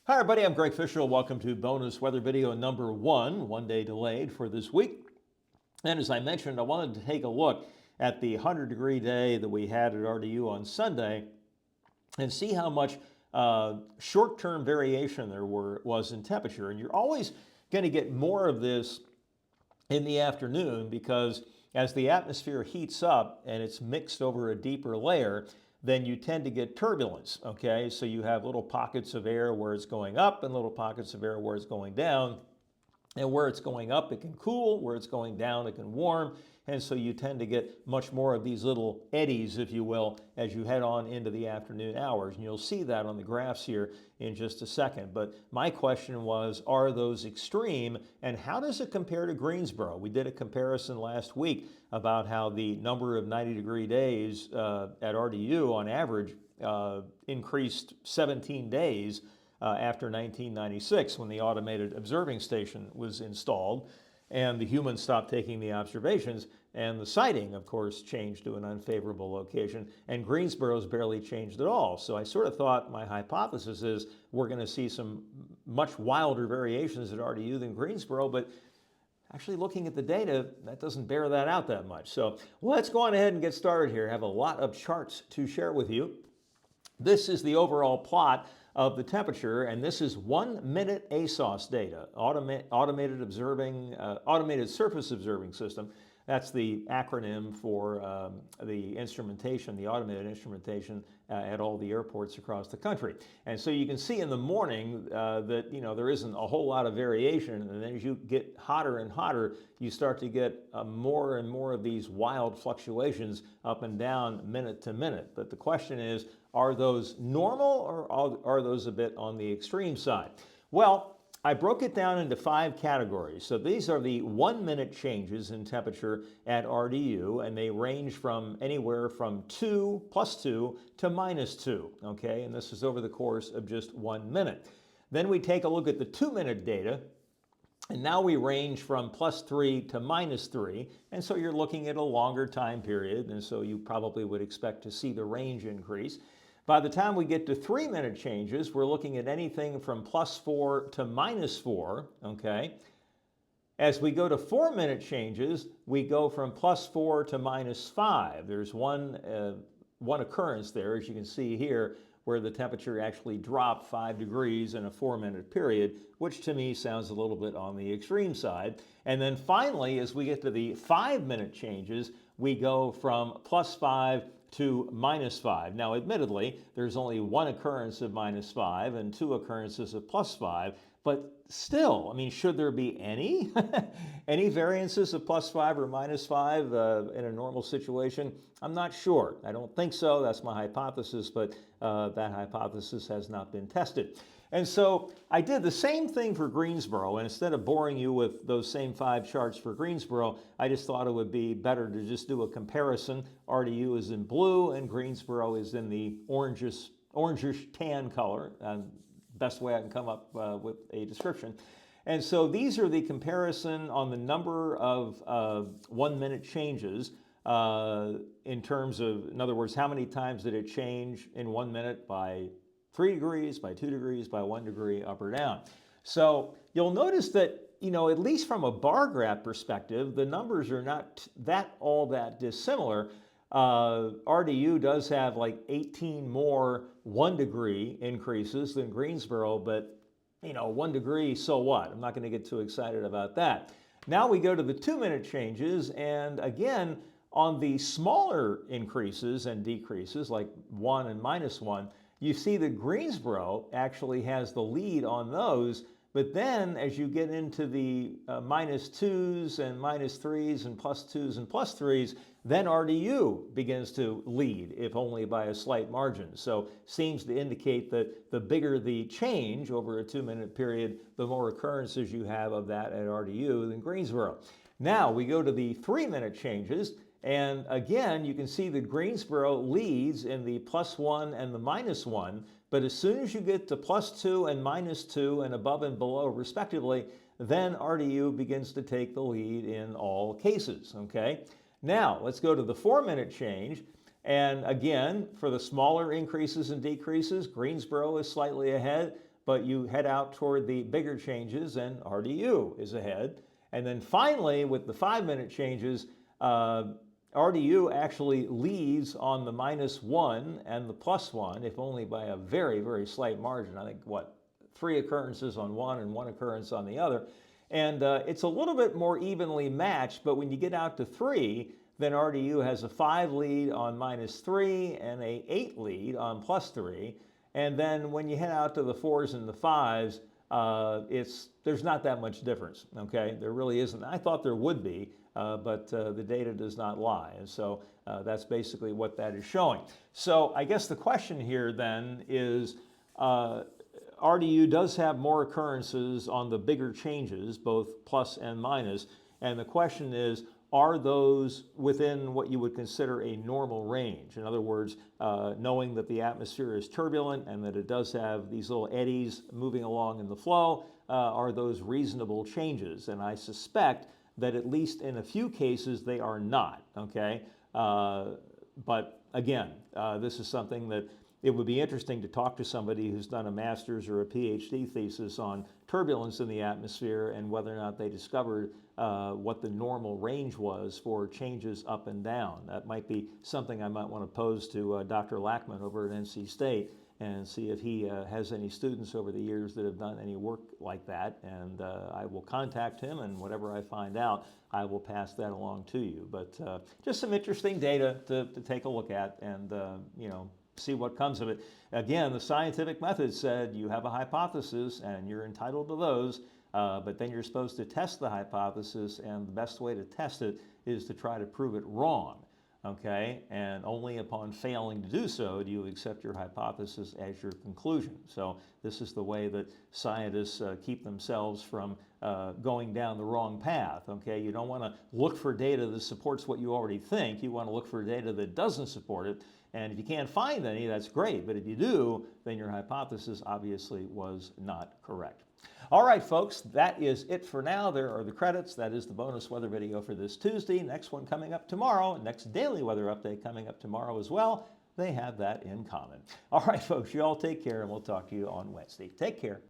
Hi everybody, I'm Greg Fishel. Welcome to bonus weather video number one day delayed for this week. And as I mentioned, I wanted to take a look at the 100-degree day that we had at RDU on Sunday and see how much short-term variation there was in temperature. And you're always going to get more of this in the afternoon because as the atmosphere heats up and it's mixed over a deeper layer, then you tend to get turbulence, okay? So you have little pockets of air where it's going up and little pockets of air where it's going down. And where it's going up, it can cool. Where it's going down, it can warm. And so you tend to get much more of these little eddies, if you will, as you head on into the afternoon hours. And you'll see that on the graphs here in just a second. But my question was, are those extreme? And how does it compare to Greensboro? We did a comparison last week about how the number of 90-degree days at RDU on average increased 17 days after 1996 when the automated observing station was installed and the humans stopped taking the observations, and the sighting, of course, changed to an unfavorable location, and Greensboro's barely changed at all. So I sort of thought my hypothesis is we're going to see some much wilder variations at RDU than Greensboro, but actually looking at the data, that doesn't bear that out that much. So let's go on ahead and get started here. I have a lot of charts to share with you. This is the overall plot of the temperature, and this is 1 minute ASOS data, automated surface observing system. That's the acronym for the instrumentation, the automated instrumentation at all the airports across the country. And so you can see in the morning that there isn't a whole lot of variation, and then as you get hotter and hotter, you start to get more and more of these wild fluctuations up and down minute to minute. But the question is, are those normal or are those a bit on the extreme side? Well, I broke it down into 5 categories. So these are the 1 minute changes in temperature at RDU, and they range from anywhere from +2 to -2, okay? And this is over the course of just 1 minute. Then we take a look at the 2 minute data, and now we range from +3 to -3, and so you're looking at a longer time period, and so you probably would expect to see the range increase. By the time we get to 3 minute changes, we're looking at anything from +4 to -4, okay? As we go to 4 minute changes, we go from +4 to -5. There's one occurrence there, as you can see here, where the temperature actually dropped 5 degrees in a 4 minute period, which to me sounds a little bit on the extreme side. And then finally, as we get to the 5 minute changes, we go from +5 to -5. Now, admittedly, there's only one occurrence of -5 and 2 occurrences of +5, but still, I mean, should there be any any variances of +5 or -5 in a normal situation? I'm not sure. I don't think so. That's my hypothesis, but that hypothesis has not been tested. And so I did the same thing for Greensboro, and instead of boring you with those same 5 charts for Greensboro, I just thought it would be better to just do a comparison. RDU is in blue and Greensboro is in the orangish tan color. Best way I can come up with a description. And so these are the comparison on the number of 1 minute changes in terms of, in other words, how many times did it change in 1 minute by 3 degrees, by 2 degrees, by 1 degree, up or down. So you'll notice that, at least from a bar graph perspective, the numbers are not all that dissimilar. RDU does have like 18 more 1 degree increases than Greensboro, but 1 degree, so what? I'm not going to get too excited about that. Now we go to the 2 minute changes, and again, on the smaller increases and decreases, like 1 and -1, you see that Greensboro actually has the lead on those, but then as you get into the -2s and -3s and +2s and +3s, then RDU begins to lead, if only by a slight margin. So seems to indicate that the bigger the change over a 2 minute period, the more occurrences you have of that at RDU than Greensboro. Now we go to the 3 minute changes. And again, you can see that Greensboro leads in the +1 and the -1, but as soon as you get to +2 and -2 and above and below respectively, then RDU begins to take the lead in all cases, okay? Now, let's go to the 4 minute change. And again, for the smaller increases and decreases, Greensboro is slightly ahead, but you head out toward the bigger changes and RDU is ahead. And then finally, with the 5-minute changes, RDU actually leads on the -1 and the +1, if only by a very, very slight margin. I think, 3 occurrences on one and 1 occurrence on the other. And it's a little bit more evenly matched, but when you get out to 3, then RDU has a 5 lead on -3 and a 8 lead on +3. And then when you head out to the 4s and the 5s, there's not that much difference, okay? There really isn't. I thought there would be, but the data does not lie. And so that's basically what that is showing. So I guess the question here then is, RDU does have more occurrences on the bigger changes, both plus and minus. And the question is, are those within what you would consider a normal range? In other words, knowing that the atmosphere is turbulent and that it does have these little eddies moving along in the flow, are those reasonable changes? And I suspect that at least in a few cases they are not, okay? But again, this is something that it would be interesting to talk to somebody who's done a master's or a PhD thesis on turbulence in the atmosphere and whether or not they discovered what the normal range was for changes up and down. That might be something I might want to pose to Dr. Lackman over at NC State and see if he has any students over the years that have done any work like that. And I will contact him, and whatever I find out, I will pass that along to you. But just some interesting data to take a look at and, see what comes of it. Again, the scientific method said you have a hypothesis and you're entitled to those, but then you're supposed to test the hypothesis, and the best way to test it is to try to prove it wrong, okay? And only upon failing to do so do you accept your hypothesis as your conclusion. So this is the way that scientists keep themselves from going down the wrong path, okay? You don't want to look for data that supports what you already think. You want to look for data that doesn't support it. And if you can't find any, that's great. But if you do, then your hypothesis obviously was not correct. All right, folks, that is it for now. There are the credits. That is the bonus weather video for this Tuesday. Next one coming up tomorrow. Next daily weather update coming up tomorrow as well. They have that in common. All right, folks, you all take care, and we'll talk to you on Wednesday. Take care.